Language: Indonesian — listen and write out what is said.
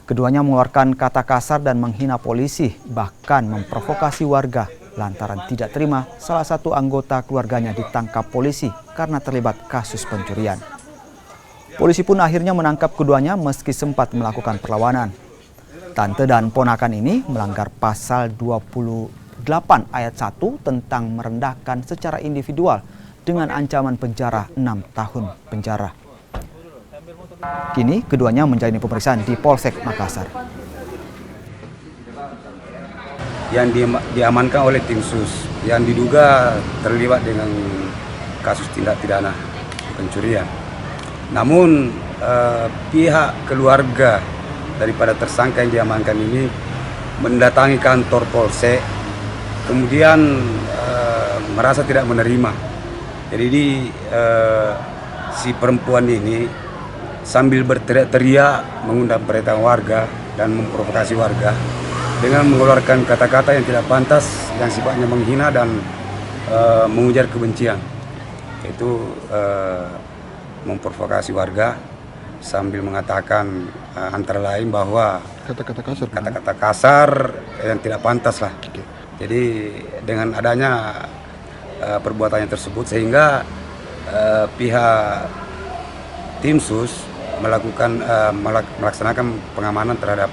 Keduanya mengeluarkan kata kasar dan menghina polisi, bahkan memprovokasi warga lantaran tidak terima salah satu anggota keluarganya ditangkap polisi karena terlibat kasus pencurian. Polisi pun akhirnya menangkap keduanya meski sempat melakukan perlawanan. Tante dan ponakan ini melanggar pasal 28 ayat 1 tentang merendahkan secara individual dengan ancaman penjara 6 tahun penjara. Kini keduanya menjalani pemeriksaan di Polsek Makassar. Yang diamankan oleh tim sus yang diduga terlibat dengan kasus tindak pidana pencurian. Namun pihak keluarga daripada tersangka yang diamankan ini mendatangi kantor Polsek, kemudian merasa tidak menerima. Jadi si perempuan ini sambil berteriak-teriak mengundang perhatian warga dan memprovokasi warga dengan mengeluarkan kata-kata yang tidak pantas, yang sifatnya menghina dan mengujar kebencian. Itu memprovokasi warga sambil mengatakan antara lain bahwa kata-kata kasar yang tidak pantas lah. Jadi dengan adanya perbuatannya tersebut sehingga pihak tim sus melaksanakan pengamanan terhadap